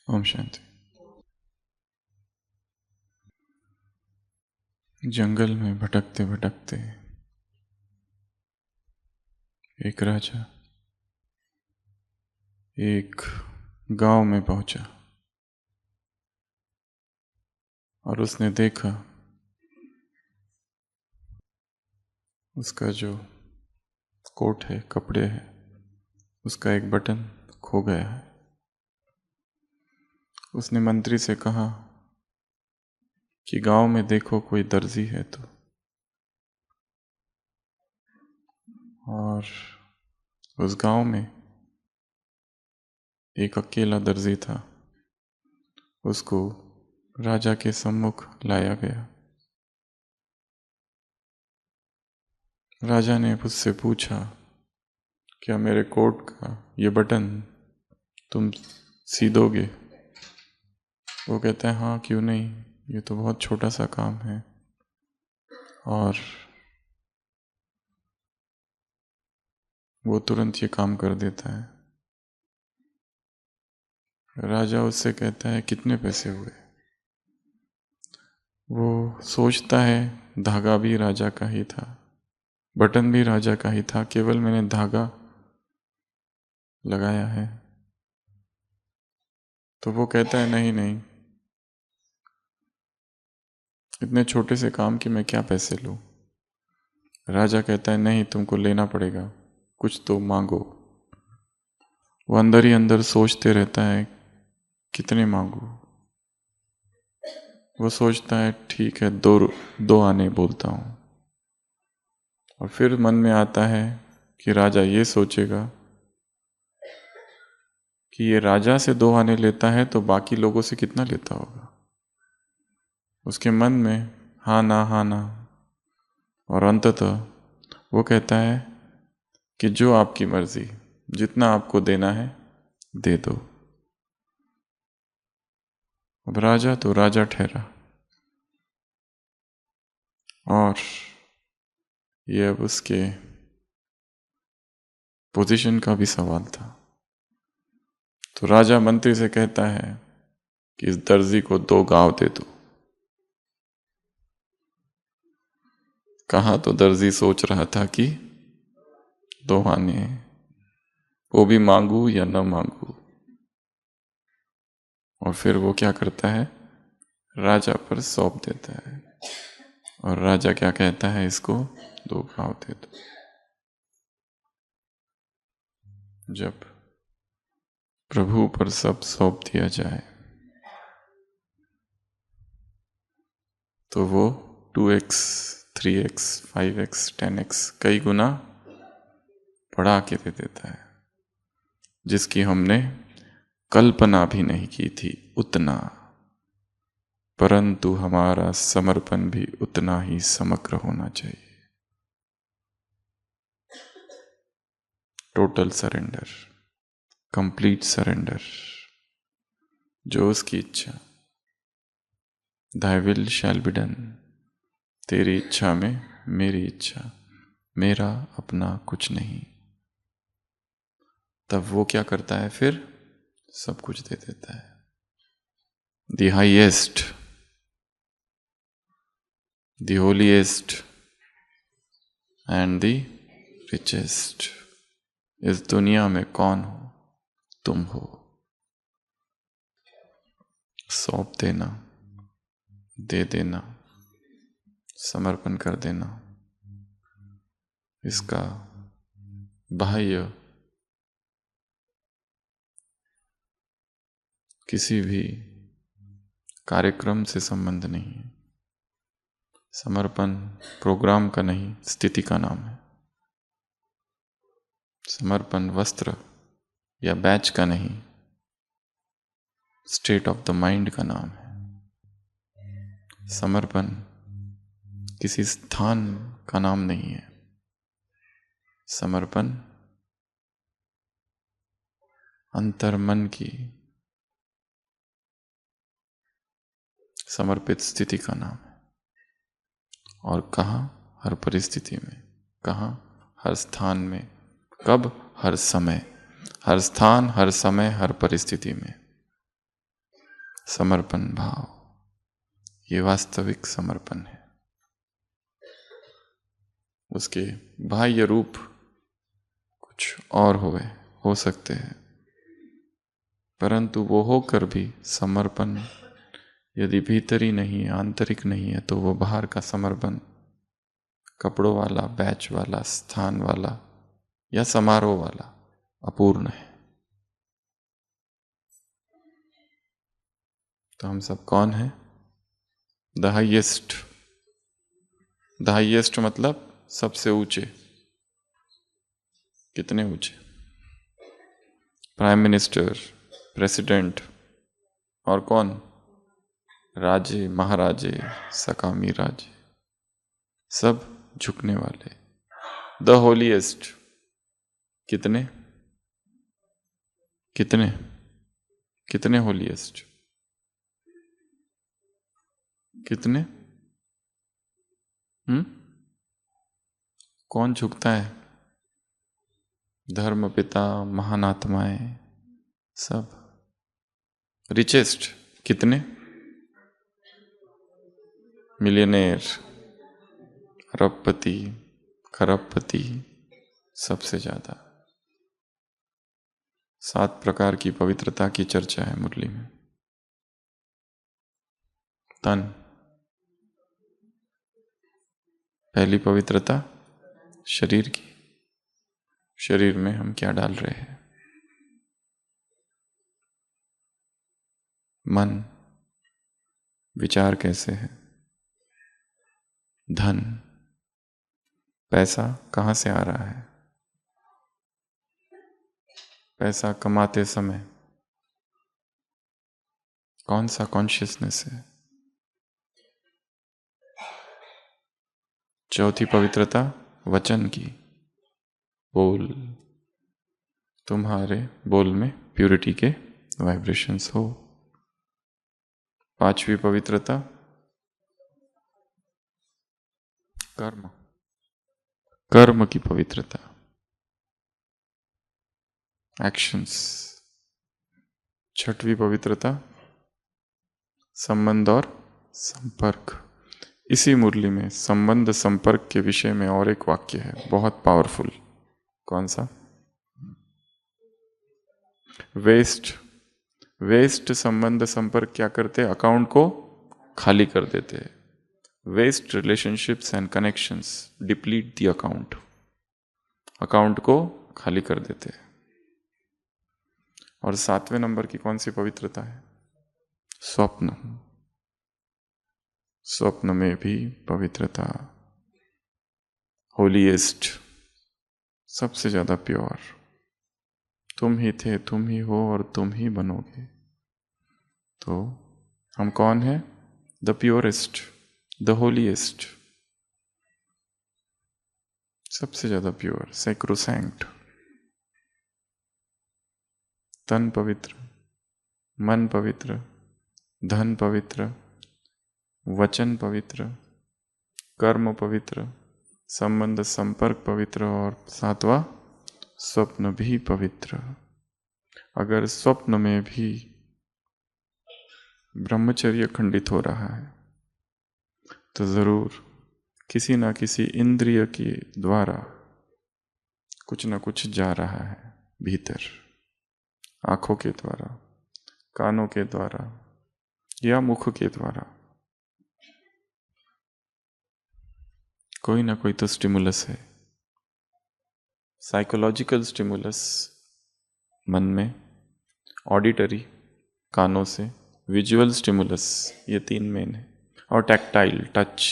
ओम शांति। जंगल में भटकते भटकते एक राजा एक गांव में पहुंचा और उसने देखा उसका जो कोट है, कपड़े है, उसका एक बटन खो गया है। उसने मंत्री से कहा कि गांव में देखो कोई दर्जी है तो। और उस गांव में एक अकेला दर्जी था। उसको राजा के सम्मुख लाया गया। राजा ने उससे पूछा, क्या मेरे कोट का ये बटन तुम सी दोगे? वो कहता है, हाँ क्यों नहीं, ये तो बहुत छोटा सा काम है। और वो तुरंत ये काम कर देता है। राजा उससे कहता है, कितने पैसे हुए? वो सोचता है धागा भी राजा का ही था, बटन भी राजा का ही था, केवल मैंने धागा लगाया है। तो वो कहता है, नहीं नहीं, इतने छोटे से काम की मैं क्या पैसे लूं? राजा कहता है, नहीं तुमको लेना पड़ेगा, कुछ तो मांगो। वो अंदर ही अंदर सोचते रहता है, कितने मांगू? वो सोचता है, ठीक है, दो आने बोलता हूं। और फिर मन में आता है कि राजा ये सोचेगा कि ये राजा से 2 आने लेता है तो बाकी लोगों से कितना लेता होगा। उसके मन में हाँ ना, और अंततः वो कहता है कि जो आपकी मर्जी, जितना आपको देना है दे दो। अब राजा तो राजा ठहरा, और ये अब उसके पोजीशन का भी सवाल था। तो राजा मंत्री से कहता है कि इस दर्जी को 2 गांव दे दो। कहा तो दर्जी सोच रहा था कि 2 आने, वो भी मांगू या न मांगू। और फिर वो क्या करता है, राजा पर सौंप देता है। और राजा क्या कहता है, इसको 2 गांव दे दो। जब प्रभु पर सब सौंप दिया जाए तो वो 2x, 3x, 5x, 10x कई गुना बढ़ा के दे देता है, जिसकी हमने कल्पना भी नहीं की थी उतना। परंतु हमारा समर्पण भी उतना ही समग्र होना चाहिए। Total surrender, complete surrender. जो उसकी इच्छा, Thy will shall be done। तेरी इच्छा में मेरी इच्छा, मेरा अपना कुछ नहीं। तब वो क्या करता है, फिर सब कुछ दे देता है। The highest, the holiest and the richest। इस दुनिया में कौन हो? तुम हो। सौंप देना, दे देना, समर्पण कर देना, इसका बाह्य किसी भी कार्यक्रम से संबंध नहीं है। समर्पण प्रोग्राम का नहीं, स्थिति का नाम है। समर्पण वस्त्र या बैच का नहीं, स्टेट ऑफ द माइंड का नाम है। समर्पण किसी स्थान का नाम नहीं है। समर्पण अंतर्मन की समर्पित स्थिति का नाम है। और कहाँ? हर परिस्थिति में। कहाँ? हर स्थान में। कब? हर समय, हर स्थान, हर समय, हर परिस्थिति में। समर्पण भाव, ये वास्तविक समर्पण है। उसके बाह्य रूप कुछ और हो सकते हैं, परंतु वो होकर भी समर्पण यदि भीतरी नहीं है, आंतरिक नहीं है, तो वो बाहर का समर्पण कपड़ों वाला, बैच वाला, स्थान वाला या समारोह वाला अपूर्ण है। तो हम सब कौन हैं? The highest. द हाइएस्ट मतलब सबसे ऊंचे। कितने ऊंचे? प्राइम मिनिस्टर, प्रेसिडेंट और कौन? राजे, महाराजे, सकामी राजे, सब झुकने वाले। The holiest. कितने कितने कितने होलीएस्ट? कितने? कौन झुकता है? धर्म पिता, महान आत्माएं, सब। रिचेस्ट कितने? मिलियनेयर, अरबपति, खरबपति, सबसे ज्यादा। 7 प्रकार की पवित्रता की चर्चा है मुरली में। तन, पहली पवित्रता शरीर की। शरीर में हम क्या डाल रहे हैं? मन, विचार कैसे है? धन, पैसा कहाँ से आ रहा है? पैसा कमाते समय कौन सा कॉन्शियसनेस है? चौथी पवित्रता वचन की। बोल, तुम्हारे बोल में प्यूरिटी के वाइब्रेशंस हो। 5वीं पवित्रता कर्म, कर्म की पवित्रता, एक्शंस। 6वीं पवित्रता संबंध और संपर्क। इसी मुरली में संबंध संपर्क के विषय में और एक वाक्य है बहुत पावरफुल। कौन सा? वेस्ट संबंध संपर्क क्या करते? अकाउंट को खाली कर देते हैं। Waste relationships and connections deplete the account, account को खाली कर देते हैं। और 7वें नंबर की कौन सी पवित्रता है? स्वप्न। स्वप्न में भी पवित्रता, होलीएस्ट, सबसे ज्यादा प्योर। तुम ही थे, तुम ही हो और तुम ही बनोगे। तो हम कौन हैं? द प्योरेस्ट, द होलीएस्ट, सबसे ज्यादा प्योर, सैक्रोसैंक्ट। तन पवित्र, मन पवित्र, धन पवित्र, वचन पवित्र, कर्म पवित्र, संबंध संपर्क पवित्र और 7वां स्वप्न भी पवित्र। अगर स्वप्न में भी ब्रह्मचर्य खंडित हो रहा है तो जरूर किसी ना किसी इंद्रिय के द्वारा कुछ ना कुछ जा रहा है भीतर। आंखों के द्वारा, कानों के द्वारा या मुख के द्वारा कोई ना कोई तो स्टिमुलस है। साइकोलॉजिकल स्टिमुलस मन में, ऑडिटरी कानों से, विजुअल स्टिमुलस ये 3 मेन है, और टैक्टाइल टच।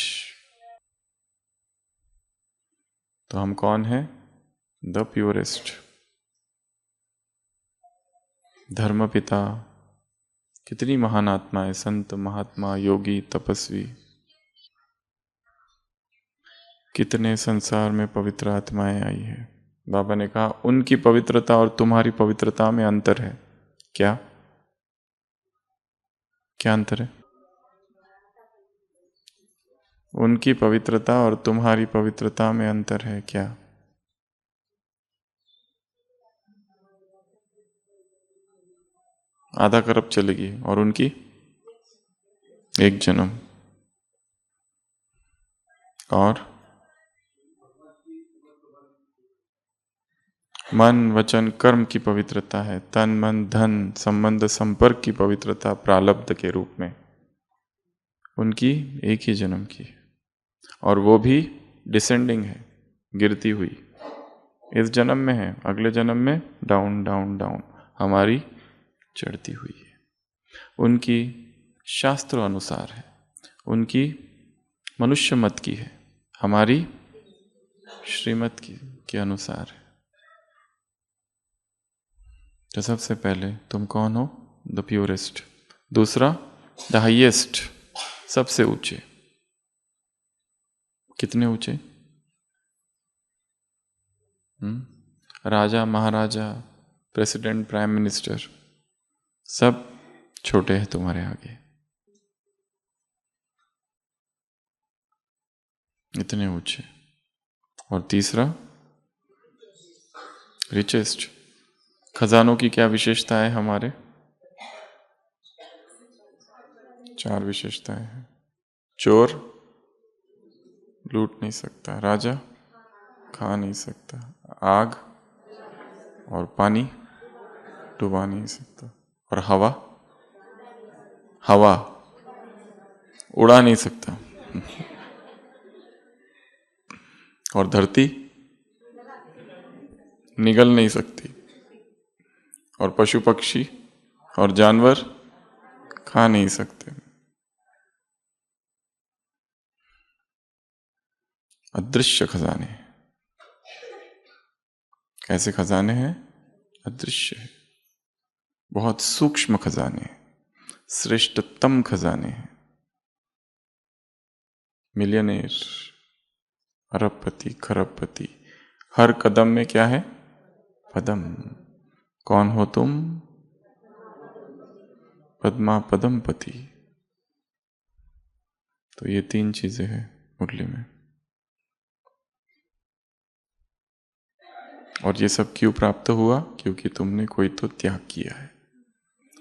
तो हम कौन हैं? The purest. धर्मपिता, कितनी महान आत्माएं, संत, महात्मा, योगी, तपस्वी, कितने संसार में पवित्र आत्माएं आई है। बाबा ने कहा उनकी पवित्रता और तुम्हारी पवित्रता में अंतर है। क्या क्या अंतर है? उनकी पवित्रता और तुम्हारी पवित्रता में अंतर है क्या? आधा खरब चलेगी और उनकी एक जन्म। और मन वचन कर्म की पवित्रता है, तन मन धन संबंध संपर्क की पवित्रता प्रारब्ध के रूप में उनकी एक ही जन्म की, और वो भी डिसेंडिंग है, गिरती हुई। इस जन्म में है, अगले जन्म में डाउन डाउन डाउन, हमारी चढ़ती हुई है। उनकी शास्त्र अनुसार है, उनकी मनुष्य मत की है, हमारी श्रीमत की के अनुसार है। तो सबसे पहले तुम कौन हो? The purest. दूसरा द हाईएस्ट, सबसे ऊंचे। कितने ऊंचे? राजा महाराजा प्रेसिडेंट प्राइम मिनिस्टर सब छोटे हैं तुम्हारे आगे, इतने ऊंचे। और तीसरा रिचेस्ट। खजानों की क्या विशेषता है हमारे? 4 विशेषताएं हैं। चोर लूट नहीं सकता, राजा खा नहीं सकता, आग और पानी डुबा नहीं सकता, और हवा हवा उड़ा नहीं सकता, और धरती निगल नहीं सकती, और पशु पक्षी और जानवर खा नहीं सकते। अदृश्य खजाने। कैसे खजाने हैं? अदृश्य है, बहुत सूक्ष्म खजाने, श्रेष्ठतम खजाने हैं। मिलियनेर, अरबपति, खरबपति, हर कदम में क्या है? पदम। कौन हो तुम? पद्मा पदमपति। तो ये 3 चीजें हैं मुरली में। और ये सब क्यों प्राप्त हुआ? क्योंकि तुमने कोई तो त्याग किया है,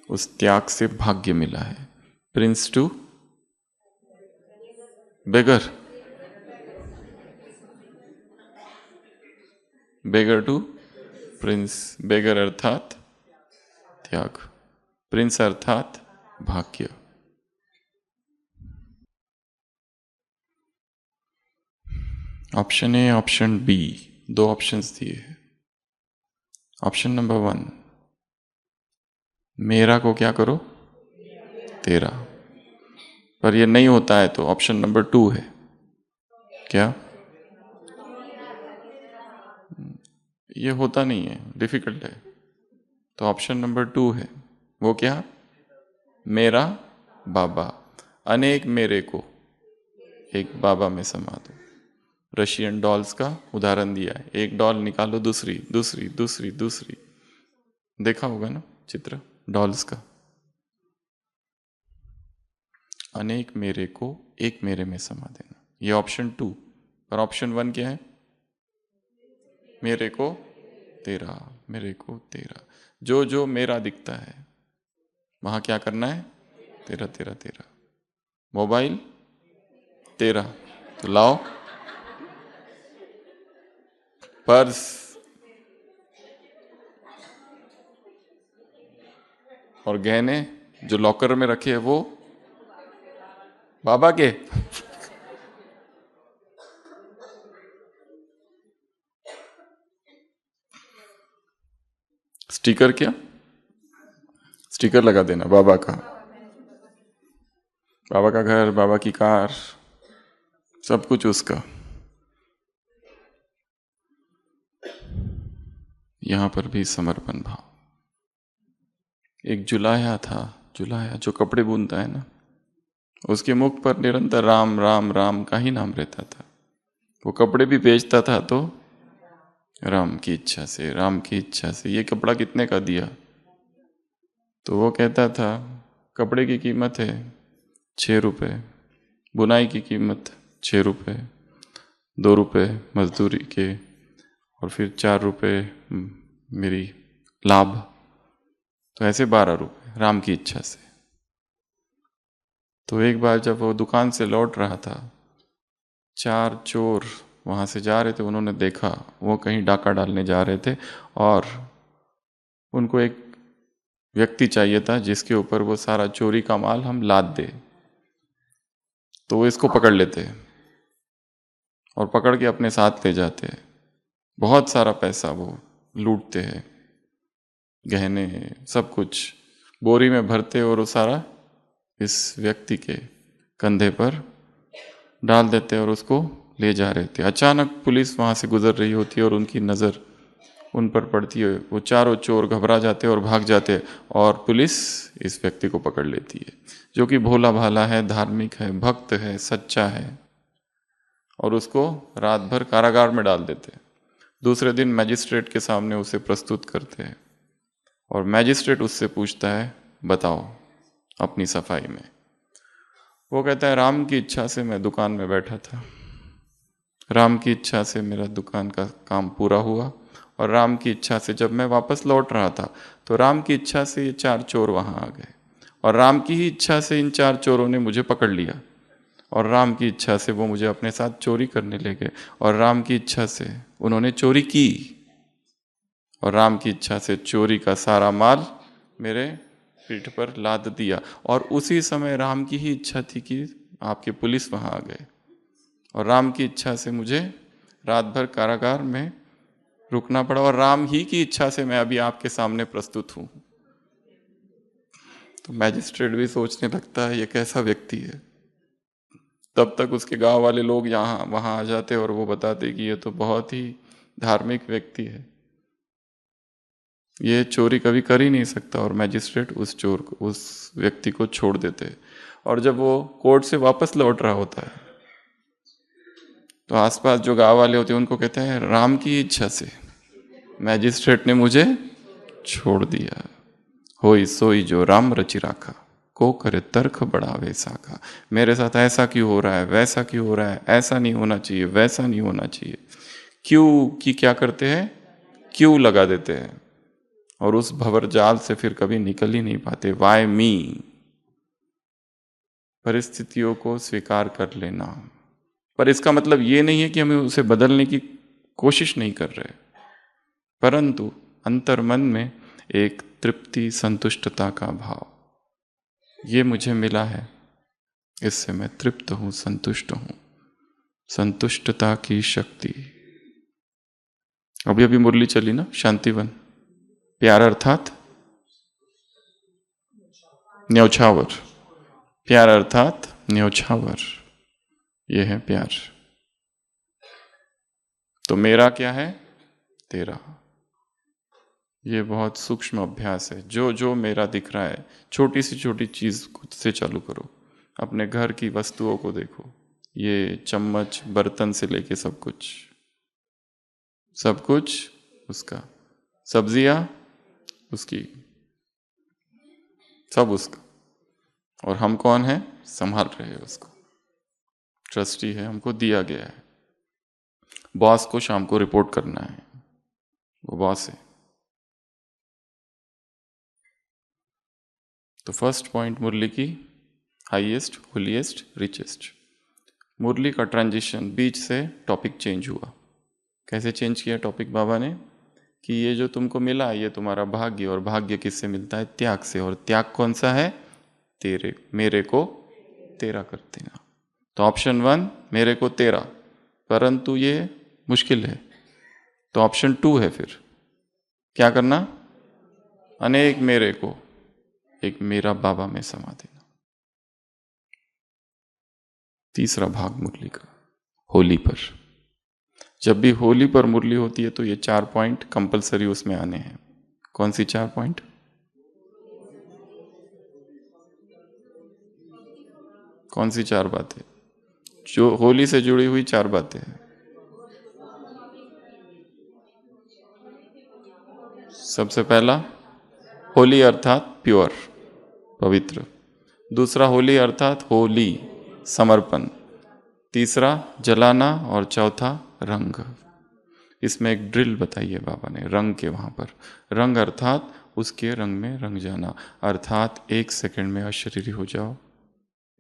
उस त्याग से भाग्य मिला है। Prince to beggar, beggar to prince. Beggar अर्थात त्याग, प्रिंस अर्थात भाग्य। Option A, option B, 2 options दिए हैं। ऑप्शन नंबर 1, मेरा को क्या करो? तेरा। पर ये नहीं होता है तो ऑप्शन नंबर 2 है क्या? ये होता नहीं है, डिफिकल्ट है। तो ऑप्शन नंबर 2 है, वो क्या? मेरा बाबा, अनेक मेरे को एक बाबा में समा दो। रशियन डॉल्स का उदाहरण दिया है, एक डॉल निकालो, दूसरी दूसरी दूसरी दूसरी, देखा होगा ना चित्र डॉल्स का। अनेक मेरे को एक मेरे में समा देना, ये ऑप्शन 2। पर ऑप्शन 1 क्या है? मेरे को तेरा, मेरे को तेरा। जो जो मेरा दिखता है वहां क्या करना है? तेरा तेरा तेरा। मोबाइल तेरा, तो लाओ। पर्स, और गहने जो लॉकर में रखे हैं वो बाबा के। स्टिकर क्या? स्टिकर लगा देना बाबा का, बाबा का घर, बाबा की कार, सब कुछ उसका। यहां पर भी समर्पण भाव। एक जुलाया था, जुलाया जो कपड़े बुनता है ना, उसके मुख पर निरंतर राम राम राम का ही नाम रहता था। वो कपड़े भी बेचता था तो राम की इच्छा से, राम की इच्छा से। ये कपड़ा कितने का दिया? तो वो कहता था कपड़े की कीमत है 6 रुपये, बुनाई की कीमत 6 रुपये, 2 रुपये मजदूरी के, और फिर 4 रुपये मेरी लाभ, तो ऐसे 12 रुपये राम की इच्छा से। तो एक बार जब वो दुकान से लौट रहा था, 4 चोर वहाँ से जा रहे थे। उन्होंने देखा वो कहीं डाका डालने जा रहे थे और उनको एक व्यक्ति चाहिए था जिसके ऊपर वो सारा चोरी का माल हम लाद दे। तो वो इसको पकड़ लेते और पकड़ के अपने साथ ले जाते। बहुत सारा पैसा वो लूटते हैं, गहने सब कुछ बोरी में भरते और वो सारा इस व्यक्ति के कंधे पर डाल देते और उसको ले जा रहे थे। अचानक पुलिस वहाँ से गुजर रही होती है और उनकी नज़र उन पर पड़ती है। वो चारों चोर घबरा जाते और भाग जाते और पुलिस इस व्यक्ति को पकड़ लेती है, जो कि भोला भाला है, धार्मिक है, भक्त है, सच्चा है, और उसको रात भर कारागार में डाल देते। दूसरे दिन मैजिस्ट्रेट के सामने उसे प्रस्तुत करते हैं और मैजिस्ट्रेट उससे पूछता है, बताओ अपनी सफाई में। वो कहता है, राम की इच्छा से मैं दुकान में बैठा था, राम की इच्छा से मेरा दुकान का काम पूरा हुआ, और राम की इच्छा से जब मैं वापस लौट रहा था तो राम की इच्छा से ये 4 चोर वहाँ आ गए, और राम की ही इच्छा से इन 4 चोरों ने मुझे पकड़ लिया, और राम की इच्छा से वो मुझे अपने साथ चोरी करने ले गए, और राम की इच्छा से उन्होंने चोरी की, और राम की इच्छा से चोरी का सारा माल मेरे पीठ पर लाद दिया। और उसी समय राम की ही इच्छा थी कि आपके पुलिस वहाँ आ गए, और राम की इच्छा से मुझे रात भर कारागार में रुकना पड़ा, और राम ही की इच्छा से मैं अभी आपके सामने प्रस्तुत हूँ। तो मैजिस्ट्रेट भी सोचने लगता है ये कैसा व्यक्ति है। तब तक उसके गांव वाले लोग यहाँ वहाँ आ जाते और वो बताते कि ये तो बहुत ही धार्मिक व्यक्ति है, ये चोरी कभी कर ही नहीं सकता। और मैजिस्ट्रेट उस चोर को, उस व्यक्ति को छोड़ देते। और जब वो कोर्ट से वापस लौट रहा होता है तो आसपास जो गांव वाले होते हैं उनको कहते हैं, राम की इच्छा से मैजिस्ट्रेट ने मुझे छोड़ दिया। होई सोई जो राम रचि राखा, को करे तर्क बढ़ावे साखा। मेरे साथ ऐसा क्यों हो रहा है, वैसा क्यों हो रहा है, ऐसा नहीं होना चाहिए, वैसा नहीं होना चाहिए। क्यों की क्या करते हैं, क्यों लगा देते हैं, और उस भंवर जाल से फिर कभी निकल ही नहीं पाते। वाई मी, परिस्थितियों को स्वीकार कर लेना। पर इसका मतलब ये नहीं है कि हमें उसे बदलने की कोशिश नहीं कर रहे, परंतु अंतर्मन में एक तृप्ति, संतुष्टता का भाव, ये मुझे मिला है, इससे मैं तृप्त हूं, संतुष्ट हूं। संतुष्टता की शक्ति। अभी अभी मुरली चली ना, शांतिवन। प्यार अर्थात न्यौछावर, प्यार अर्थात न्यौछावर, यह है प्यार। तो मेरा क्या है, तेरा। ये बहुत सूक्ष्म अभ्यास है। जो जो मेरा दिख रहा है, छोटी सी छोटी चीज खुद से चालू करो। अपने घर की वस्तुओं को देखो, ये चम्मच, बर्तन से लेके सब कुछ, सब कुछ उसका, सब्जियां उसकी, सब उसका। और हम कौन है, संभाल रहे हैं उसको, ट्रस्टी है, हमको दिया गया है। बॉस को शाम को रिपोर्ट करना है, वो बॉस है। तो फर्स्ट पॉइंट मुरली की, हाईएस्ट, होलीएस्ट, रिचेस्ट। मुरली का ट्रांजिशन, बीच से टॉपिक चेंज हुआ। कैसे चेंज किया टॉपिक बाबा ने, कि ये जो तुमको मिला ये तुम्हारा भाग्य, और भाग्य किससे मिलता है, त्याग से। और त्याग कौन सा है, तेरे, मेरे को तेरा कर देना। तो ऑप्शन 1 मेरे को तेरा, परंतु ये मुश्किल है, तो ऑप्शन 2 है फिर क्या करना, अनेक मेरे को एक मेरा बाबा में समा देना। तीसरा भाग मुरली का, होली पर। जब भी होली पर मुरली होती है तो ये 4 पॉइंट कंपलसरी उसमें आने हैं। कौन सी 4 पॉइंट, कौन सी 4 बातें, जो होली से जुड़ी हुई 4 बातें हैं। सबसे पहला, होली अर्थात प्योर, पवित्र। दूसरा, होली अर्थात होली, समर्पण। तीसरा, जलाना। और चौथा, रंग। इसमें एक ड्रिल बताइए बाबा ने रंग के, वहाँ पर रंग अर्थात उसके रंग में रंग जाना, अर्थात 1 सेकंड में अशरीरी हो जाओ,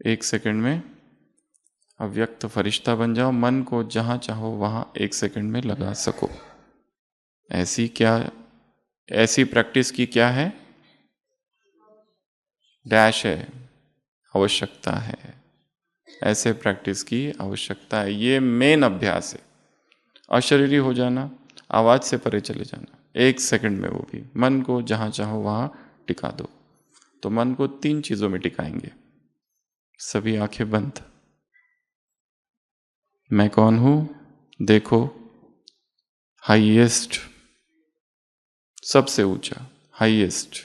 1 सेकंड में अव्यक्त फरिश्ता बन जाओ, मन को जहां चाहो वहां 1 सेकंड में लगा सको। ऐसी प्रैक्टिस की क्या है? डैश है, आवश्यकता है। ऐसे प्रैक्टिस की आवश्यकता है। ये मेन अभ्यास है। अशरीरी हो जाना, आवाज से परे चले जाना, 1 सेकंड में, वो भी मन को जहां चाहो वहां टिका दो। तो मन को 3 चीजों में टिकाएंगे। सभी आंखें बंद। मैं कौन हूं देखो, हाईएस्ट, सबसे ऊंचा, हाईएस्ट,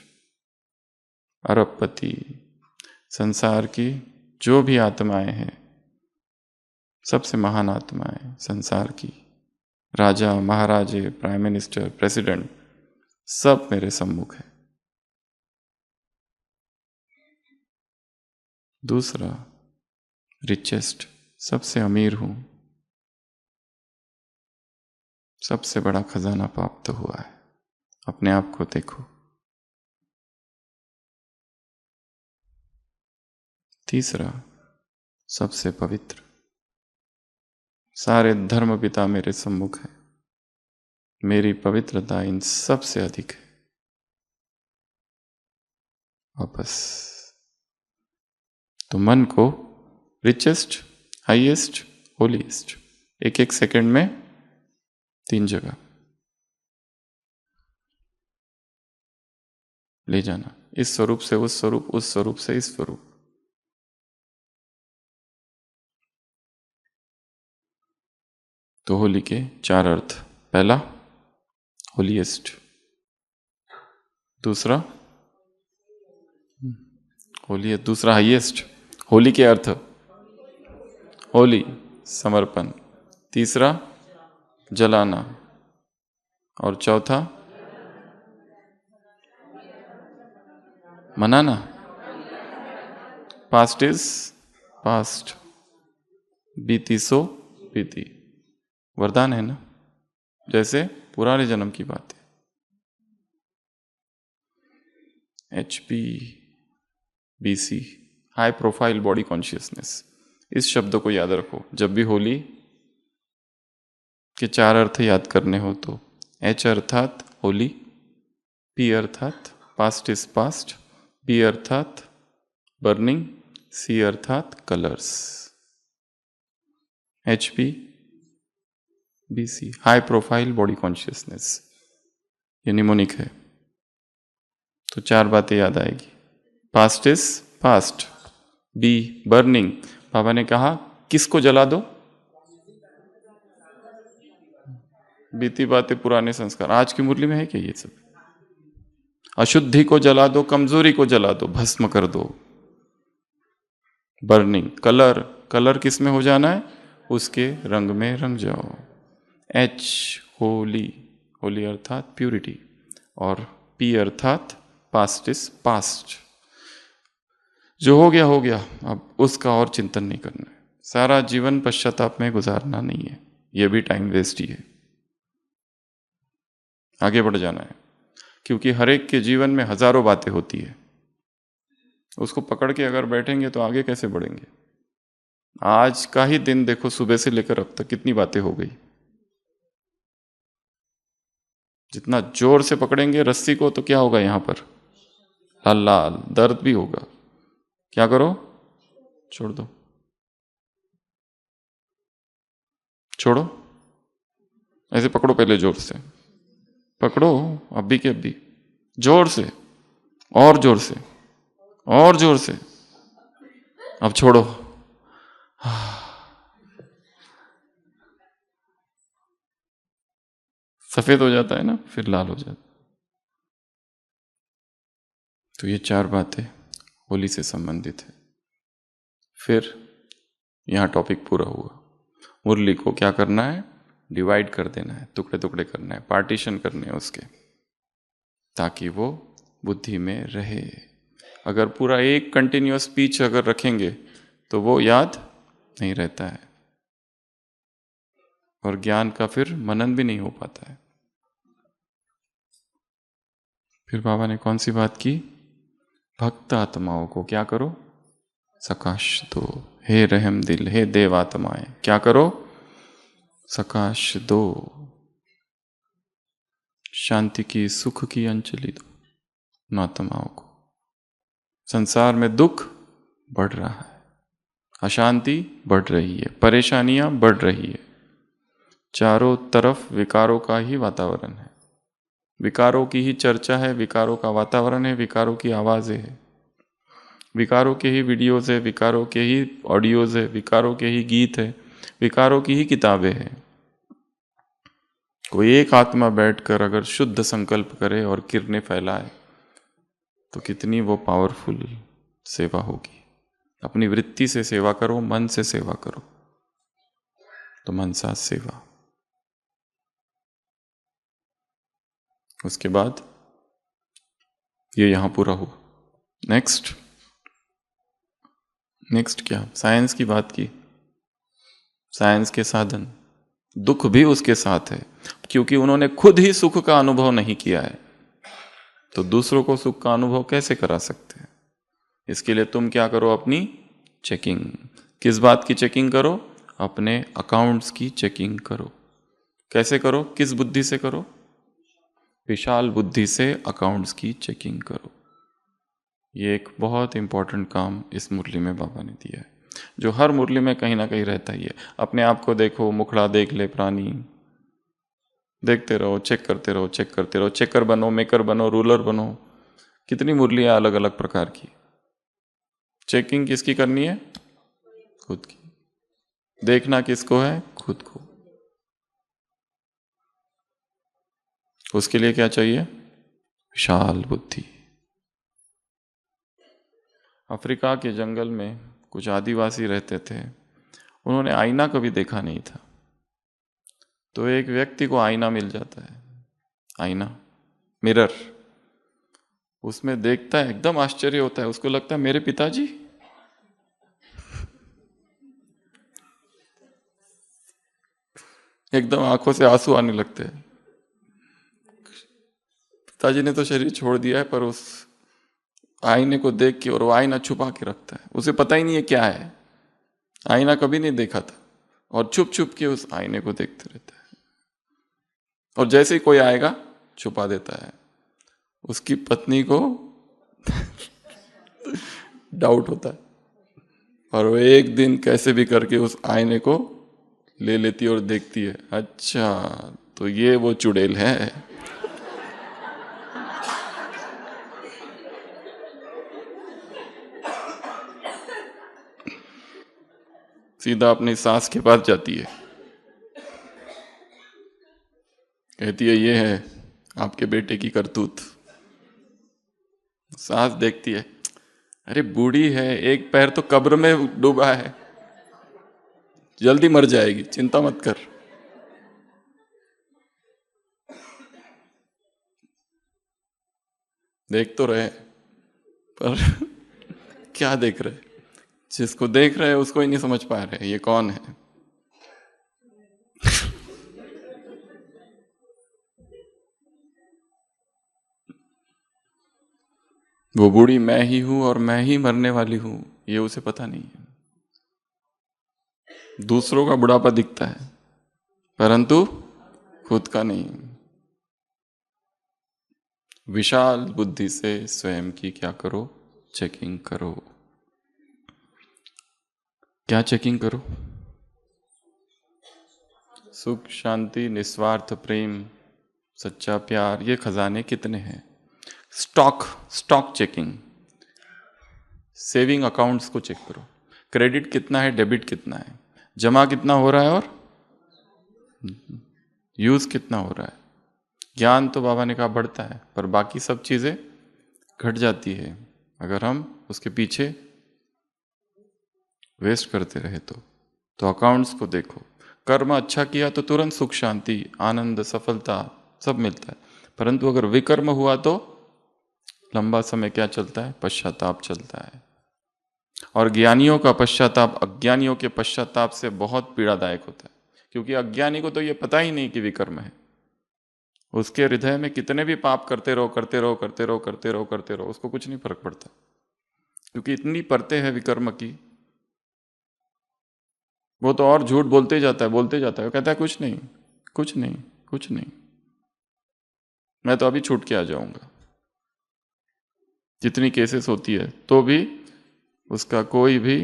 अरबपति, संसार की जो भी आत्माएं हैं, सबसे महान आत्माएं संसार की, राजा, महाराजे, प्राइम मिनिस्टर, प्रेसिडेंट, सब मेरे सम्मुख है। दूसरा, रिचेस्ट, सबसे अमीर हूं, सबसे बड़ा खजाना प्राप्त हुआ है। अपने आप को देखो। तीसरा, सबसे पवित्र, सारे धर्म पिता मेरे सम्मुख है, मेरी पवित्रता इन सबसे अधिक है। वापस। तो मन को रिचेस्ट, हाईएस्ट, होलीएस्ट, 1-1 सेकंड में 3 जगह ले जाना। इस स्वरूप से उस स्वरूप, उस स्वरूप से इस स्वरूप। तो होली के 4 अर्थ। पहला, होलीएस्ट। दूसरा, होली। दूसरा, हाईएस्ट। होली के अर्थ, होली, समर्पण। तीसरा, जलाना। और चौथा, मनाना। पास्ट इज पास्ट, बीती सो बीती। वरदान है ना, जैसे पुराने जन्म की बात है। HPBC, high profile body consciousness. इस शब्द को याद रखो जब भी होली के 4 अर्थ याद करने हो तो। H अर्थात होली, P अर्थात पास्ट इज पास्ट, B अर्थात बर्निंग, C अर्थात colours. HPBC, high profile body consciousness, ये निमोनिक है। तो 4 बातें याद आएगी। Past is past, B burning. बाबा ने कहा किसको जला दो? बीती बातें, पुराने संस्कार। आज की मुरली में है क्या ये सब? अशुद्धि को जला दो, कमजोरी को जला दो, भस्म कर दो। बर्निंग। कलर, कलर किस में हो जाना है? उसके रंग में रंग जाओ। H, होली, होली अर्थात प्यूरिटी। और P अर्थात पास्ट इज पास्ट, जो हो गया, अब उसका और चिंतन नहीं करना है। सारा जीवन पश्चाताप में गुजारना नहीं है, यह भी टाइम वेस्ट ही है। आगे बढ़ जाना है, क्योंकि हर एक के जीवन में हजारों बातें होती है। उसको पकड़ के अगर बैठेंगे तो आगे कैसे बढ़ेंगे? आज का ही दिन देखो, सुबह से लेकर अब तक कितनी बातें हो गई। जितना जोर से पकड़ेंगे रस्सी को तो क्या होगा? यहां पर लाल लाल दर्द भी होगा। क्या करो? छोड़ दो। छोड़ो, ऐसे पकड़ो, पहले जोर से पकड़ो, अभी के अभी, जोर से, और जोर से, और जोर से। अब छोड़ो। सफेद हो जाता है ना, फिर लाल हो जाता है। तो ये 4 बातें होली से संबंधित है। फिर यहां टॉपिक पूरा हुआ। मुरली को क्या करना है? डिवाइड कर देना है, टुकड़े टुकड़े करना है, पार्टीशन करने हैं उसके, ताकि वो बुद्धि में रहे। अगर पूरा एक कंटिन्यूअस स्पीच अगर रखेंगे तो वो याद नहीं रहता है, और ज्ञान का फिर मनन भी नहीं हो पाता है। फिर बाबा ने कौन सी बात की? भक्त आत्माओं को क्या करो? सकाश दो। हे रहम दिल, हे देवात्माएं, क्या करो? सकाश दो, शांति की, सुख की अंजलि दो आत्माओं को। संसार में दुख बढ़ रहा है, अशांति बढ़ रही है, परेशानियां बढ़ रही है, चारों तरफ विकारों का ही वातावरण है, विकारों की ही चर्चा है, विकारों का वातावरण है, विकारों की आवाजें है, विकारों के ही वीडियोज है, विकारों के ही ऑडियोज है, विकारों के ही गीत है, विकारों की ही किताबें हैं। कोई एक आत्मा बैठकर अगर शुद्ध संकल्प करे और किरणें फैलाए तो कितनी वो पावरफुल सेवा होगी। अपनी वृत्ति से सेवा करो, मन से सेवा करो, तो मनसा सेवा। उसके बाद ये यहां पूरा हुआ। नेक्स्ट क्या? साइंस की बात की। साइंस के साधन, दुख भी उसके साथ है, क्योंकि उन्होंने खुद ही सुख का अनुभव नहीं किया है, तो दूसरों को सुख का अनुभव कैसे करा सकते हैं? इसके लिए तुम क्या करो? अपनी चेकिंग। किस बात की चेकिंग करो? अपने अकाउंट्स की चेकिंग करो। कैसे करो? किस बुद्धि से करो? विशाल बुद्धि से अकाउंट्स की चेकिंग करो। ये एक बहुत इंपॉर्टेंट काम इस मुरली में बाबा ने दिया है, जो हर मुरली में कहीं ना कहीं रहता ही है। अपने आप को देखो, मुखड़ा देख ले प्राणी, देखते रहो, चेक करते रहो, चेक करते रहो, चेकर बनो, मेकर बनो, रूलर बनो। कितनी मुरलियां अलग अलग प्रकार की। चेकिंग किसकी करनी है? खुद की। देखना किसको है? खुद को। उसके लिए क्या चाहिए? विशाल बुद्धि। अफ्रीका के जंगल में कुछ आदिवासी रहते थे, उन्होंने आईना कभी देखा नहीं था। तो एक व्यक्ति को आईना मिल जाता है, आईना, मिरर। उसमें देखता है, एकदम आश्चर्य होता है, उसको लगता है मेरे पिताजी। एकदम आंखों से आंसू आने लगते हैं। पिताजी ने तो शरीर छोड़ दिया है, पर उस आईने को देख के, और वो आईना छुपा के रखता है, उसे पता ही नहीं है क्या है। आईना कभी नहीं देखा था, और छुप छुप के उस आईने को देखते रहता है, और जैसे ही कोई आएगा छुपा देता है। उसकी पत्नी को डाउट होता है, और वो एक दिन कैसे भी करके उस आईने को ले लेती है और देखती है, अच्छा तो ये वो चुड़ैल है। सीधा अपनी सास के पास जाती है, कहती है ये है आपके बेटे की करतूत। सास देखती है, अरे बूढ़ी है, एक पैर तो कब्र में डूबा है, जल्दी मर जाएगी, चिंता मत कर। देख तो रहे, पर क्या देख रहे? जिसको देख रहे हैं उसको ही नहीं समझ पा रहे ये कौन है। वो बूढ़ी मैं ही हूं और मैं ही मरने वाली हूं, ये उसे पता नहीं है। दूसरों का बुढ़ापा दिखता है, परंतु खुद का नहीं। विशाल बुद्धि से स्वयं की क्या करो? चेकिंग करो। क्या चेकिंग करो? सुख, शांति, निस्वार्थ प्रेम, सच्चा प्यार, ये खजाने कितने हैं? Stock checking. सेविंग अकाउंट्स को चेक करो, क्रेडिट कितना है, डेबिट कितना है, जमा कितना हो रहा है और यूज कितना हो रहा है। ज्ञान तो बाबा ने कहा बढ़ता है, पर बाकी सब चीजें घट जाती है अगर हम उसके पीछे वेस्ट करते रहे तो अकाउंट्स को देखो। कर्म अच्छा किया तो तुरंत सुख, शांति, आनंद, सफलता सब मिलता है, परंतु अगर विकर्म हुआ तो लंबा समय क्या चलता है? पश्चाताप चलता है। और ज्ञानियों का पश्चाताप अज्ञानियों के पश्चाताप से बहुत पीड़ादायक होता है, क्योंकि अज्ञानी को तो ये पता ही नहीं कि विकर्म है। उसके हृदय में कितने भी पाप करते रहो, करते रहो, करते रहो, करते रहो, करते रहो, उसको कुछ नहीं फर्क पड़ता। क्योंकि इतनी परतें हैं विकर्म की। वो तो और झूठ बोलते जाता है, बोलते जाता है। वो कहता है कुछ नहीं, कुछ नहीं, कुछ नहीं, मैं तो अभी छूट के आ जाऊंगा। जितनी केसेस होती है तो भी उसका कोई भी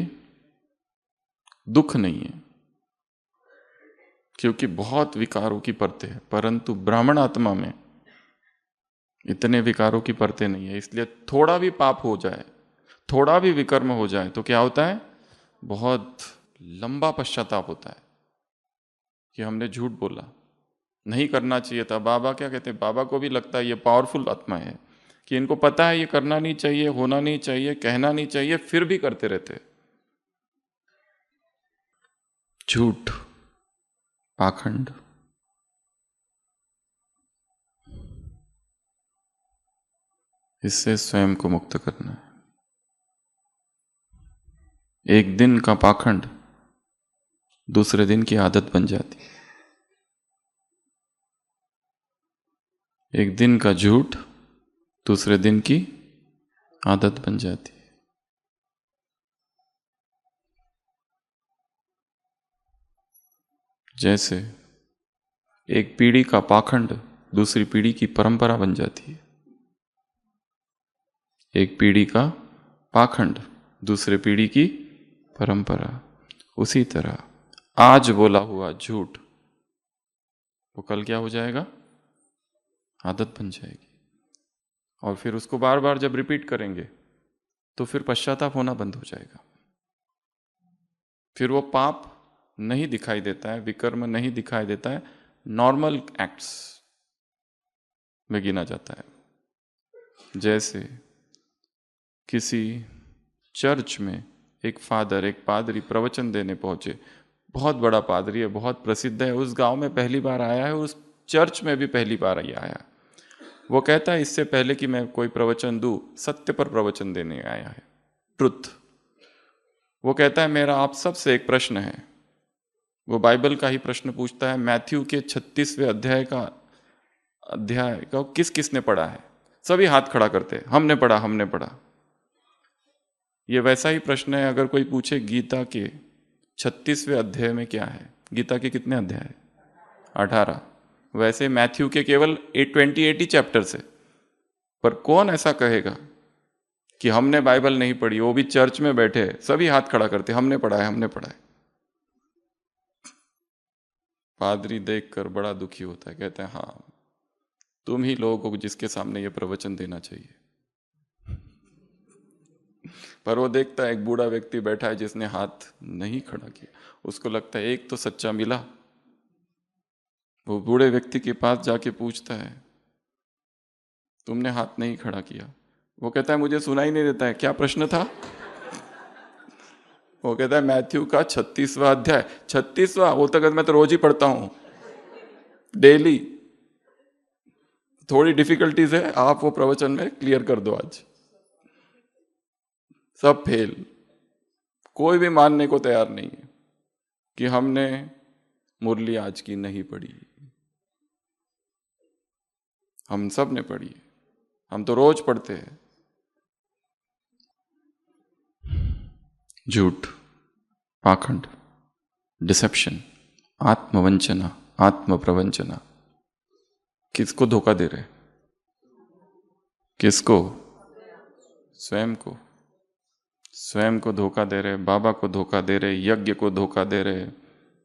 दुख नहीं है, क्योंकि बहुत विकारों की परतें हैं। परंतु ब्राह्मण आत्मा में इतने विकारों की परतें नहीं है। इसलिए थोड़ा भी पाप हो जाए, थोड़ा भी विकर्म हो जाए तो क्या होता है, बहुत लंबा पश्चाताप होता है कि हमने झूठ बोला, नहीं करना चाहिए था। बाबा क्या कहते हैं, बाबा को भी लगता है ये पावरफुल आत्मा है कि इनको पता है ये करना नहीं चाहिए, होना नहीं चाहिए, कहना नहीं चाहिए, फिर भी करते रहते। झूठ, पाखंड, इससे स्वयं को मुक्त करना है। एक दिन का पाखंड दूसरे दिन की आदत बन जाती है। एक दिन का झूठ दूसरे दिन की आदत बन जाती है। जैसे एक पीढ़ी का पाखंड दूसरी पीढ़ी की परंपरा बन जाती है। एक पीढ़ी का पाखंड दूसरे पीढ़ी की परंपरा। उसी तरह आज बोला हुआ झूठ वो कल क्या हो जाएगा, आदत बन जाएगी। और फिर उसको बार बार जब रिपीट करेंगे तो फिर पश्चाताप होना बंद हो जाएगा। फिर वो पाप नहीं दिखाई देता है, विकर्म नहीं दिखाई देता है, नॉर्मल एक्ट्स में गिना जाता है। जैसे किसी चर्च में एक फादर, एक पादरी प्रवचन देने पहुंचे। बहुत बड़ा पादरी है, बहुत प्रसिद्ध है, उस गांव में पहली बार आया है, उस चर्च में भी पहली बार ही आया। वो कहता है इससे पहले कि मैं कोई प्रवचन दूं, सत्य पर प्रवचन देने आया है, ट्रुथ। वो कहता है मेरा आप सबसे एक प्रश्न है। वो बाइबल का ही प्रश्न पूछता है, मैथ्यू के 36वें अध्याय का किस किसने पढ़ा है। सभी हाथ खड़ा करते हैं, हमने पढ़ा, हमने पढ़ा। ये वैसा ही प्रश्न है अगर कोई पूछे गीता के 36वें अध्याय में क्या है। गीता के कितने अध्याय है, 18। वैसे मैथ्यू के केवल 80 चैप्टर्स है। पर कौन ऐसा कहेगा कि हमने बाइबल नहीं पढ़ी, वो भी चर्च में बैठे, सभी हाथ खड़ा करते, हमने पढ़ा है, हमने पढ़ा है। पादरी देखकर बड़ा दुखी होता है, कहते हैं हाँ, तुम ही लोगों को जिसके सामने ये प्रवचन देना चाहिए। पर वो देखता है एक बूढ़ा व्यक्ति बैठा है जिसने हाथ नहीं खड़ा किया। उसको लगता है एक तो सच्चा मिला। वो बूढ़े व्यक्ति के पास जाके पूछता है, तुमने हाथ नहीं खड़ा किया। वो कहता है मुझे सुना ही नहीं देता है, क्या प्रश्न था। वो कहता है मैथ्यू का 36वां अध्याय। 36वां? वो तक मैं तो रोज ही पढ़ता हूं, डेली। थोड़ी डिफिकल्टीज है, आप वो प्रवचन में क्लियर कर दो आज। सब फेल। कोई भी मानने को तैयार नहीं है कि हमने मुरली आज की नहीं पढ़ी। हम सब ने पढ़ी, हम तो रोज पढ़ते हैं। झूठ, पाखंड, डिसेप्शन, आत्मवंचना, आत्म प्रवंचना। किसको धोखा दे रहे, किसको, स्वयं को। स्वयं को धोखा दे रहे, बाबा को धोखा दे रहे, यज्ञ को धोखा दे रहे,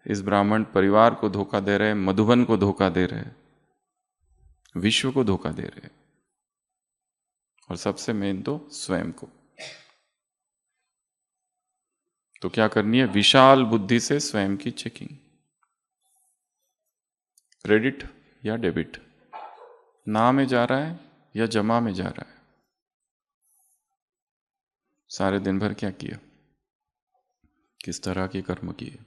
इस ब्राह्मण परिवार को धोखा दे रहे, मधुबन को धोखा दे रहे, विश्व को धोखा दे रहे, और सबसे मेन तो स्वयं को। तो क्या करनी है, विशाल बुद्धि से स्वयं की चेकिंग। क्रेडिट या डेबिट, ना में जा रहा है या जमा में जा रहा है। सारे दिन भर क्या किया, किस तरह के कर्म किए।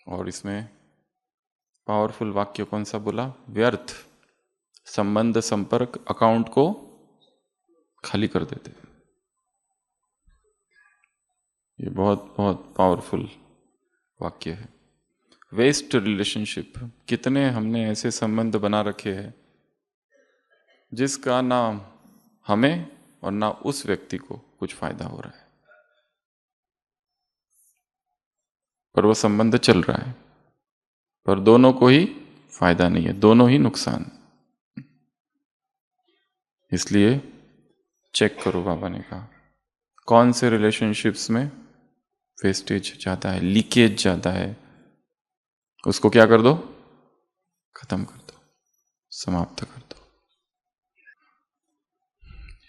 और इसमें पावरफुल वाक्य कौन सा बोला, व्यर्थ संबंध संपर्क अकाउंट को खाली कर देते। ये बहुत बहुत पावरफुल वाक्य है। वेस्ट रिलेशनशिप, कितने हमने ऐसे संबंध बना रखे हैं जिसका नाम हमें और ना उस व्यक्ति को कुछ फायदा हो रहा है, पर वो संबंध चल रहा है, पर दोनों को ही फायदा नहीं है, दोनों ही नुकसान। इसलिए चेक करो, बाबा ने कहा कौन से रिलेशनशिप्स में वेस्टेज ज़्यादा है, लीकेज ज़्यादा है, उसको क्या कर दो, खत्म कर दो, समाप्त कर दो।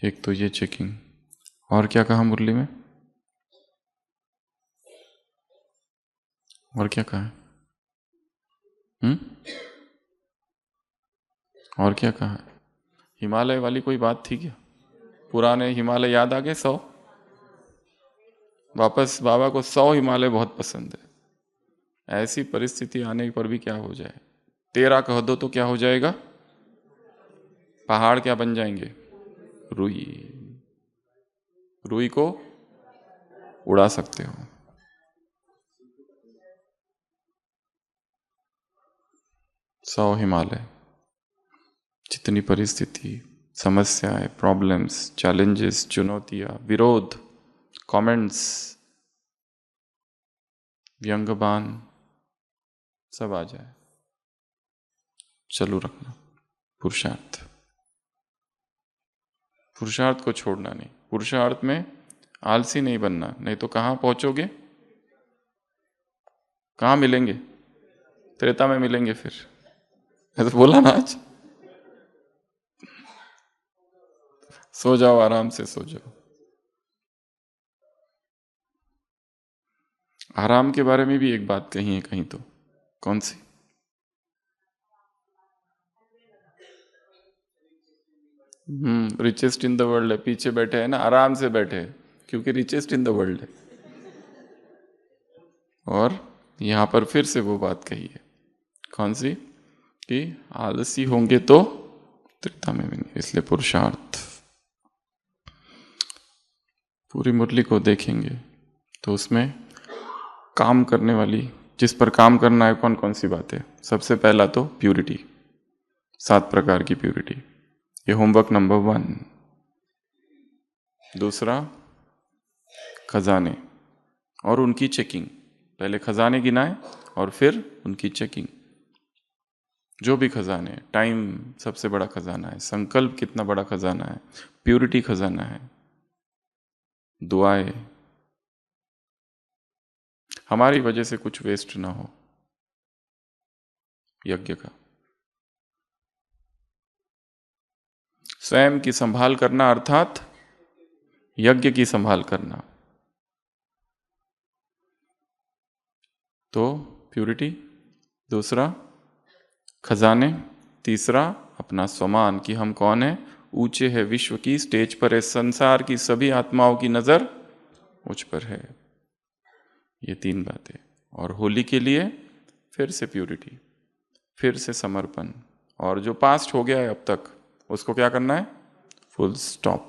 एक तो ये चेकिंग, और क्या कहा मुरली में, और क्या कहा, और क्या कहा, हिमालय वाली कोई बात थी क्या, पुराने हिमालय याद आ गए 100, वापस बाबा को 100 हिमालय बहुत पसंद है। ऐसी परिस्थिति आने पर भी क्या हो जाए, 13 कह दो तो क्या हो जाएगा, पहाड़ क्या बन जाएंगे, रुई, रुई को उड़ा सकते हो। सौ हिमालय, जितनी परिस्थिति, समस्याएं, प्रॉब्लम्स, चैलेंजेस, चुनौतियां, विरोध, कमेंट्स, व्यंग्यबान सब आ जाए, चालू रखना, पुरुषार्थ, पुरुषार्थ को छोड़ना नहीं, पुरुषार्थ में आलसी नहीं बनना, नहीं तो कहां पहुंचोगे, कहां मिलेंगे, त्रेता में मिलेंगे। फिर ऐसे बोला ना आज, सो जाओ, आराम से सो जाओ। आराम के बारे में भी एक बात कही है कहीं, तो कौन सी, रिचेस्ट इन द वर्ल्ड है, पीछे बैठे हैं ना, आराम से बैठे हैं क्योंकि रिचेस्ट इन द वर्ल्ड है। और यहां पर फिर से वो बात कही है, कौन सी, कि आलसी होंगे तो त्रेता में मिलेंगे। इसलिए पुरुषार्थ, पूरी मुरली को देखेंगे तो उसमें काम करने वाली, जिस पर काम करना है, कौन कौन सी बात है। सबसे पहला तो प्यूरिटी, 7 प्रकार की प्यूरिटी, ये होमवर्क नंबर 1। दूसरा खजाने और उनकी चेकिंग, पहले खजाने गिनाए और फिर उनकी चेकिंग। जो भी खजाने, टाइम सबसे बड़ा खजाना है, संकल्प कितना बड़ा खजाना है, प्यूरिटी खजाना है, दुआएं, हमारी वजह से कुछ वेस्ट ना हो यज्ञ का। स्वयं की संभाल करना अर्थात यज्ञ की संभाल करना। तो प्यूरिटी, दूसरा खजाने, तीसरा अपना स्वमान कि हम कौन है, ऊंचे है विश्व की स्टेज पर है, संसार की सभी आत्माओं की नजर मुझ पर है। ये 3 बातें। और होली के लिए फिर से प्यूरिटी, फिर से समर्पण, और जो पास्ट हो गया है अब तक उसको क्या करना है, फुल स्टॉप,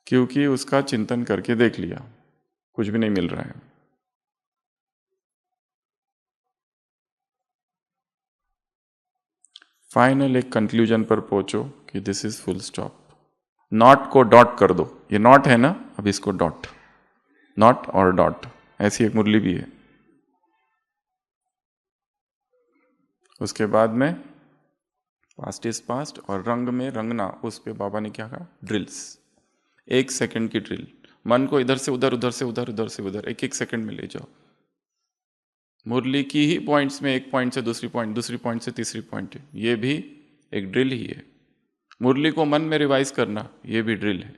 क्योंकि उसका चिंतन करके देख लिया, कुछ भी नहीं मिल रहा है। फाइनल एक कंक्लूजन पर पहुंचो कि this is full stop. Not co dot कर दो, ये नॉट है ना, अब इसको डॉट, नॉट और डॉट, ऐसी एक मुरली भी है। उसके बाद में पास्ट इज पास्ट, और रंग में रंगना, उस पे बाबा ने क्या कहा, ड्रिल्स, 1 सेकंड की ड्रिल, मन को इधर से उधर, उधर से उधर, उधर से उधर, 1-1 सेकंड में ले जाओ। मुरली की ही पॉइंट्स में, एक पॉइंट से दूसरी पॉइंट, दूसरी पॉइंट से तीसरी पॉइंट, ये भी एक ड्रिल ही है। मुरली को मन में रिवाइज करना, ये भी ड्रिल है।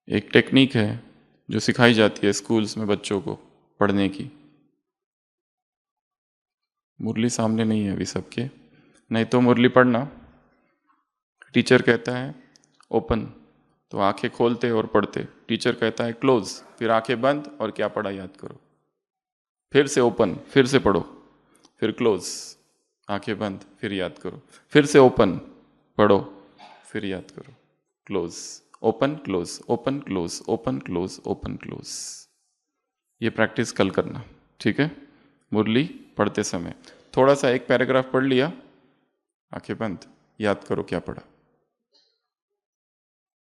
एक टेक्निक है जो सिखाई जाती है स्कूल्स में बच्चों को पढ़ने की। मुरली सामने नहीं है अभी सबके, नहीं तो मुरली पढ़ना, टीचर कहता है ओपन तो आंखें खोलते और पढ़ते, टीचर कहता है क्लोज, फिर आंखें बंद और क्या पढ़ा याद करो, फिर से ओपन, फिर से पढ़ो, फिर क्लोज, आंखें बंद, फिर याद करो, फिर से ओपन, पढ़ो, फिर याद करो, close, open close, open close, open close, open close. ये प्रैक्टिस कल करना, ठीक है, मुरली पढ़ते समय। थोड़ा सा एक पैराग्राफ पढ़ लिया, आंखें बंद, याद करो क्या पढ़ा,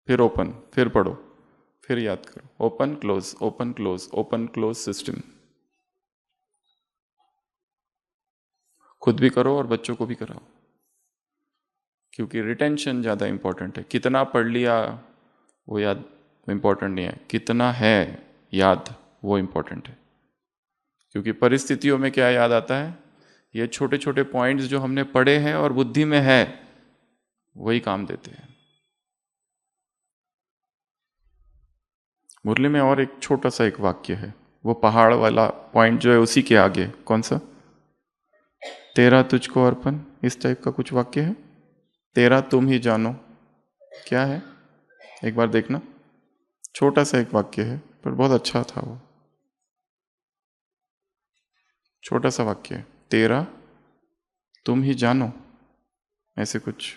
फिर ओपन, फिर पढ़ो, फिर याद करो, open close open close open close system. खुद भी करो और बच्चों को भी कराओ, क्योंकि रिटेंशन ज़्यादा इंपॉर्टेंट है। कितना पढ़ लिया वो याद इंपॉर्टेंट नहीं है, कितना है याद वो इंपॉर्टेंट है। क्योंकि परिस्थितियों में क्या याद आता है, ये छोटे छोटे पॉइंट्स जो हमने पढ़े हैं और बुद्धि में है वही काम देते हैं। मुरली में और एक छोटा सा एक वाक्य है, वो पहाड़ वाला पॉइंट जो है उसी के आगे, कौन सा, तेरा तुझको अर्पण, इस टाइप का कुछ वाक्य है, तेरा तुम ही जानो, क्या है एक बार देखना, छोटा सा एक वाक्य है पर बहुत अच्छा था वो, छोटा सा वाक्य है, तेरा तुम ही जानो, ऐसे कुछ।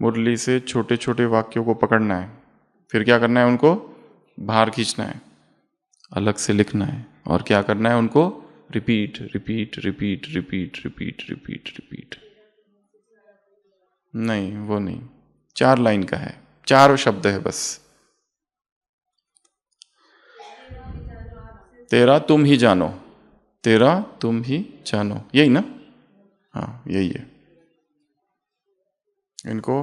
मुरली से छोटे छोटे वाक्यों को पकड़ना है, फिर क्या करना है, उनको बाहर खींचना है, अलग से लिखना है, और क्या करना है, उनको repeat repeat repeat repeat repeat repeat repeat. नहीं वो नहीं, 4 लाइन का है, 4 शब्द है बस, तेरा तुम ही जानो, तेरा तुम ही जानो, यही ना, हाँ यही है। इनको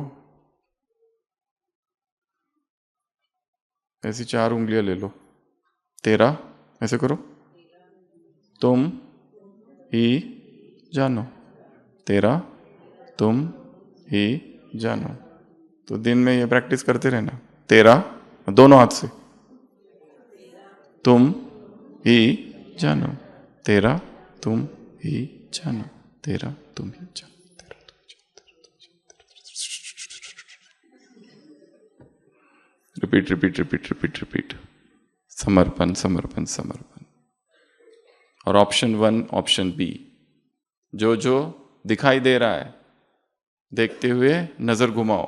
ऐसी 4 उंगलियां ले लो, तेरा ऐसे करो, तुम ही जानो, तेरा तुम ही जानो। तो दिन में ये प्रैक्टिस करते रहना, तेरा दोनों हाथ से, तुम ही जानो, तेरा तुम ही जानो, तेरा तुम ही जानो, repeat repeat repeat repeat repeat, समर्पण समर्पण समर्पण। और ऑप्शन 1 ऑप्शन बी, जो जो दिखाई दे रहा है देखते हुए नजर घुमाओ,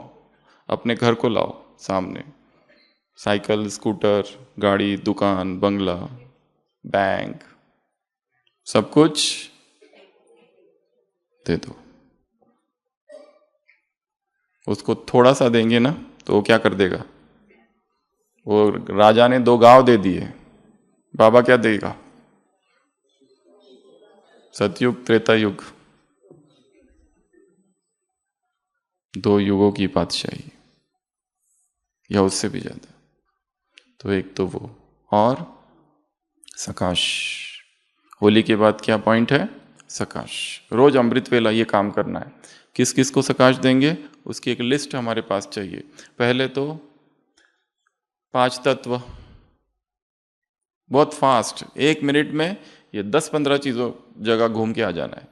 अपने घर को लाओ सामने, साइकिल, स्कूटर, गाड़ी, दुकान, बंगला, बैंक, सब कुछ दे दो। उसको थोड़ा सा देंगे ना तो वो क्या कर देगा, वो राजा ने 2 गांव दे दिए, बाबा क्या देगा, सतयुग त्रेता युग, 2 युगों की बादशाही, या उससे भी ज्यादा। तो एक तो वो, और सकाश, होली के बाद क्या पॉइंट है, सकाश। रोज अमृत वेला ये काम करना है। किस किस को सकाश देंगे उसकी एक लिस्ट हमारे पास चाहिए। पहले तो 5 तत्व, बहुत फास्ट, 1 मिनट में ये 10-15 चीजों जगह घूम के आ जाना है।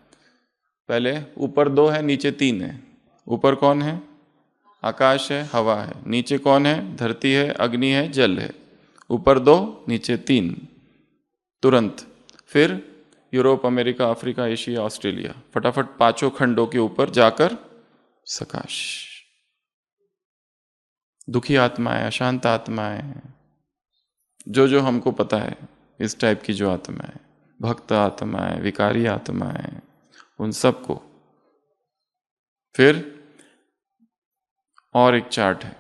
पहले ऊपर 2 है, नीचे 3 है। ऊपर कौन है, आकाश है, हवा है। नीचे कौन है, धरती है, अग्नि है, जल है। ऊपर 2, नीचे 3, तुरंत। फिर Europe, America, Africa, Asia, Australia, फटाफट 5 खंडों के ऊपर जाकर सकाश। दुखी आत्माएं, अशांत आत्माएं, जो जो हमको पता है, इस टाइप की जो आत्माएं, भक्त आत्माएं, विकारी आत्माएं, उन सबको। फिर और एक चार्ट है,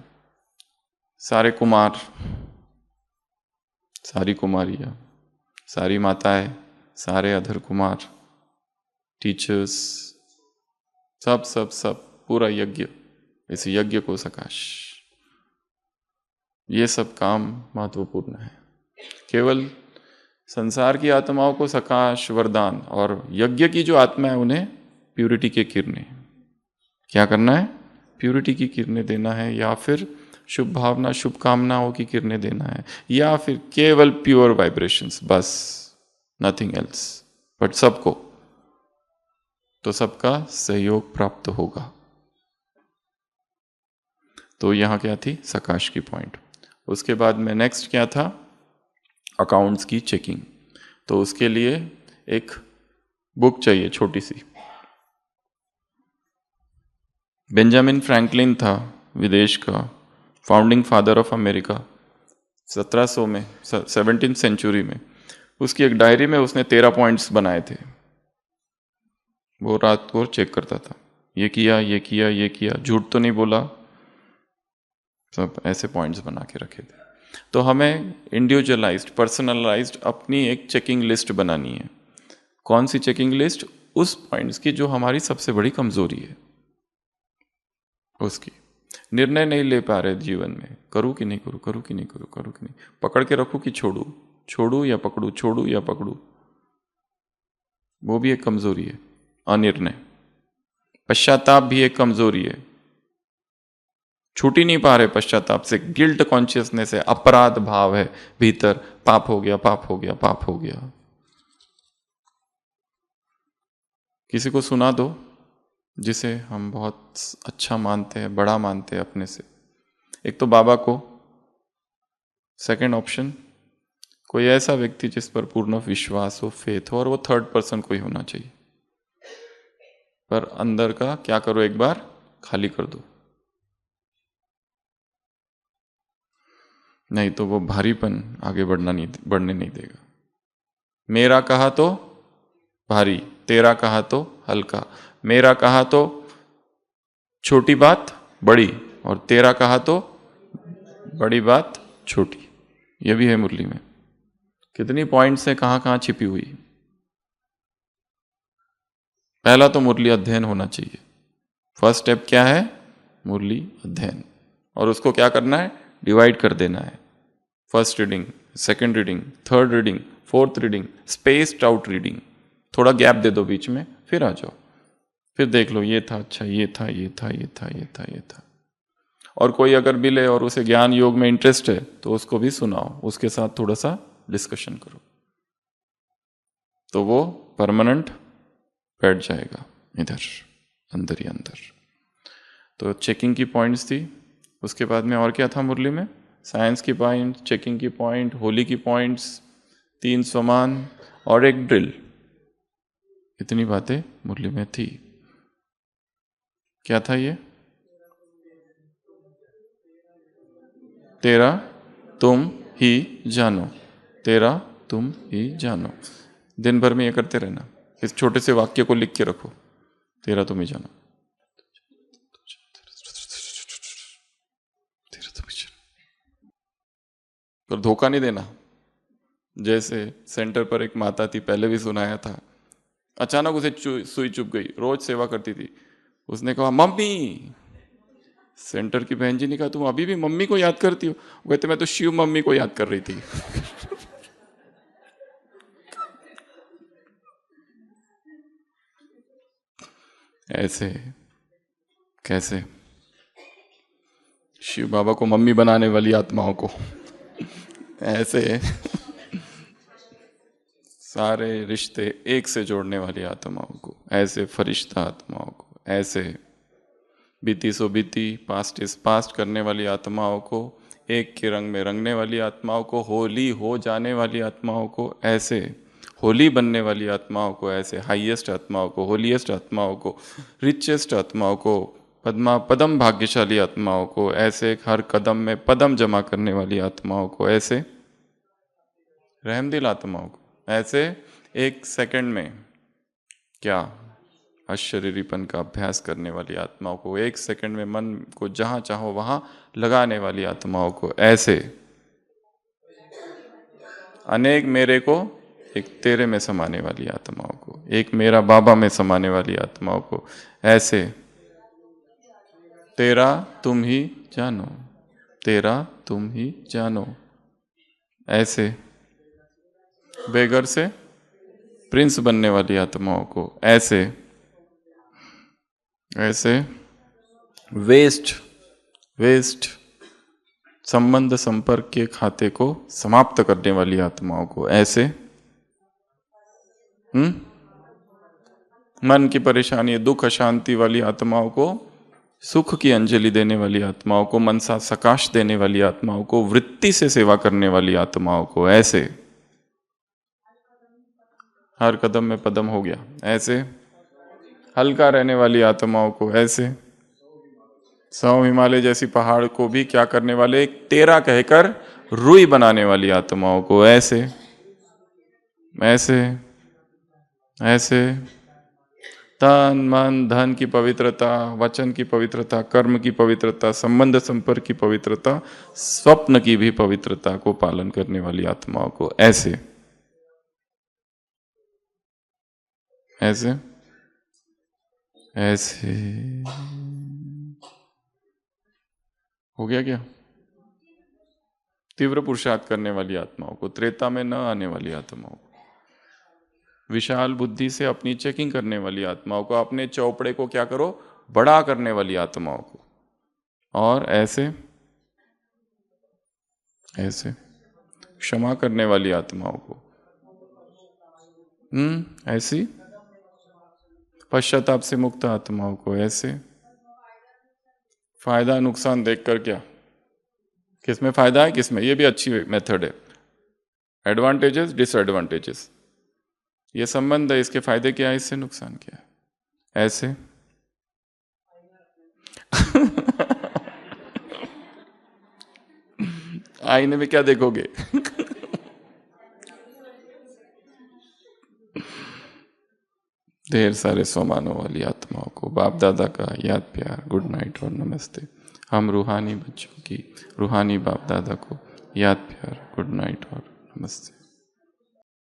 सारे कुमार, सारी कुमारियां, सारी माताएं, सारे अधर कुमार, टीचर्स, सब सब सब, पूरा यज्ञ, इस यज्ञ को सकाश। ये सब काम महत्वपूर्ण है। केवल संसार की आत्माओं को सकाश वरदान, और यज्ञ की जो आत्मा है उन्हें प्यूरिटी के किरणें। क्या करना है, प्यूरिटी की किरणें देना है, या फिर शुभ भावना, शुभकामनाओं की किरणें देना है, या फिर केवल प्योर वाइब्रेशंस, बस नथिंग एल्स। बट सबको, तो सबका सहयोग प्राप्त होगा। तो यहां क्या थी, सकाश की पॉइंट। उसके बाद में नेक्स्ट क्या था, अकाउंट्स की चेकिंग। तो उसके लिए एक बुक चाहिए छोटी सी। बेंजामिन फ्रैंकलिन था विदेश का फाउंडिंग फादर ऑफ अमेरिका, 1700 में, 17th सेंचुरी में। उसकी एक डायरी में उसने 13 पॉइंट्स बनाए थे। वो रात को चेक करता था, ये किया, ये किया, ये किया, झूठ तो नहीं बोला, सब ऐसे पॉइंट्स बना के रखे थे। तो हमें इंडिविजुअलाइज्ड, पर्सनलाइज्ड अपनी एक चेकिंग लिस्ट बनानी है। कौन सी चेकिंग लिस्ट? उस पॉइंट्स की जो हमारी सबसे बड़ी कमजोरी है, उसकी। निर्णय नहीं ले पा रहे जीवन में, करूँ कि नहीं करूँ, करूँ कि नहीं करूँ, करूँ कि नहीं, पकड़ के रखूँ कि छोड़ू, छोड़ू या पकड़ू, छोड़ू या पकड़ू, वो भी एक कमजोरी है। अनिर्णय। पश्चाताप भी एक कमजोरी है, छूट ही नहीं पा रहे पश्चाताप से, गिल्ट कॉन्शियसनेस है, अपराध भाव है भीतर, पाप हो गया, पाप हो गया, पाप हो गया। किसी को सुना दो जिसे हम बहुत अच्छा मानते हैं, बड़ा मानते हैं अपने से। एक तो बाबा को, सेकंड ऑप्शन कोई ऐसा व्यक्ति जिस पर पूर्ण विश्वास हो, फेथ हो, और वो थर्ड पर्सन कोई होना चाहिए। पर अंदर का क्या करो, एक बार खाली कर दो, नहीं तो वो भारीपन आगे बढ़ने नहीं देगा। मेरा कहा तो भारी, तेरा कहा तो हल्का, मेरा कहा तो छोटी बात बड़ी, और तेरा कहा तो बड़ी बात छोटी। ये भी है मुरली में। कितनी पॉइंट्स है, कहां कहां छिपी हुई। पहला तो मुरली अध्ययन होना चाहिए। फर्स्ट स्टेप क्या है? मुरली अध्ययन। और उसको क्या करना है? डिवाइड कर देना है। First reading, second reading, third reading, fourth reading, spaced out reading. थोड़ा गैप दे दो बीच में, फिर आ जाओ, फिर देख लो ये था, अच्छा ये था, ये था, ये था, ये था, ये था। और कोई अगर मिले और उसे ज्ञान योग में इंटरेस्ट है तो उसको भी सुनाओ, उसके साथ थोड़ा सा डिस्कशन करो, तो वो परमानेंट बैठ जाएगा इधर, अंदर ही अंदर। तो चेकिंग की पॉइंट्स थी। उसके बाद में और क्या था मुरली में? साइंस की पॉइंट, चेकिंग की पॉइंट, होली की पॉइंट्स, 3 समान और एक ड्रिल। इतनी बातें मुरली में थी। क्या था ये? तेरा तुम ही जानो, तेरा तुम ही जानो। दिन भर में ये करते रहना। इस छोटे से वाक्य को लिख के रखो, तेरा तुम ही जानो, तेरा तुम ही जानो। पर धोखा नहीं देना। जैसे सेंटर पर एक माता थी, पहले भी सुनाया था, अचानक उसे सुई चुभ गई, रोज सेवा करती थी। उसने कहा मम्मी। सेंटर की बहन जी ने कहा तुम अभी भी मम्मी को याद करती हो? वो कहते मैं तो शिव मम्मी को याद कर रही थी। ऐसे कैसे? शिव बाबा को मम्मी बनाने वाली आत्माओं को ऐसे सारे रिश्ते एक से जोड़ने वाली आत्माओं को, ऐसे फरिश्ता आत्माओं को, ऐसे बीती सो बीती, पास्ट इज पास्ट करने वाली आत्माओं को, एक के रंग में रंगने वाली आत्माओं को, होली हो जाने वाली आत्माओं को, ऐसे होली बनने वाली आत्माओं को, ऐसे हाईएस्ट आत्माओं को, होलीएस्ट आत्माओं को, रिचेस्ट आत्माओं को, पदम भाग्यशाली आत्माओं को, ऐसे हर कदम में पदम जमा करने वाली आत्माओं को, ऐसे रहमदिल आत्माओं को, ऐसे एक सेकंड में क्या अशरीरीपन का अभ्यास करने वाली आत्माओं को, एक सेकंड में मन को जहां चाहो वहां लगाने वाली आत्माओं को, ऐसे अनेक मेरे को एक तेरे में समाने वाली आत्माओं को, एक मेरा बाबा में समाने वाली आत्माओं को, ऐसे तेरा तुम ही जानो, तेरा तुम ही जानो, ऐसे बेगर से प्रिंस बनने वाली आत्माओं को, ऐसे ऐसे वेस्ट संबंध संपर्क के खाते को समाप्त करने वाली आत्माओं को, ऐसे मन की परेशानी, दुख, अशांति वाली आत्माओं को सुख की अंजलि देने वाली आत्माओं को, मनसा सकाश देने वाली आत्माओं को, वृत्ति से सेवा करने वाली आत्माओं को, ऐसे हर कदम में पदम हो गया, ऐसे हल्का रहने वाली आत्माओं को, ऐसे 100 हिमालय जैसी पहाड़ को भी क्या करने वाले, एक तेरा कहकर रुई बनाने वाली आत्माओं को, ऐसे ऐसे ऐसे तन मन धन की पवित्रता, वचन की पवित्रता, कर्म की पवित्रता, संबंध संपर्क की पवित्रता, स्वप्न की भी पवित्रता को पालन करने वाली आत्माओं को ऐसे ऐसे ऐसे हो गया क्या? तीव्र पुरुषार्थ करने वाली आत्माओं को, त्रेता में न आने वाली आत्माओं को, विशाल बुद्धि से अपनी चेकिंग करने वाली आत्माओं को, अपने चौपड़े को क्या करो, बड़ा करने वाली आत्माओं को, और ऐसे ऐसे क्षमा करने वाली आत्माओं को, ऐसी पश्चाताप से मुक्त आत्माओं को, ऐसे फायदा नुकसान देखकर क्या, किसमें फायदा है किसमें, ये भी अच्छी मेथड है। एडवांटेजेस डिसएडवांटेजेस, ये संबंध है, इसके फायदे क्या है, इससे नुकसान क्या है, ऐसे आईने में क्या देखोगे? ढेर सारे सोमानों वाली आत्माओं को बाप दादा का याद प्यार, गुड नाइट और नमस्ते। हम रूहानी बच्चों की रूहानी बाप दादा को याद प्यार, गुड नाइट और नमस्ते।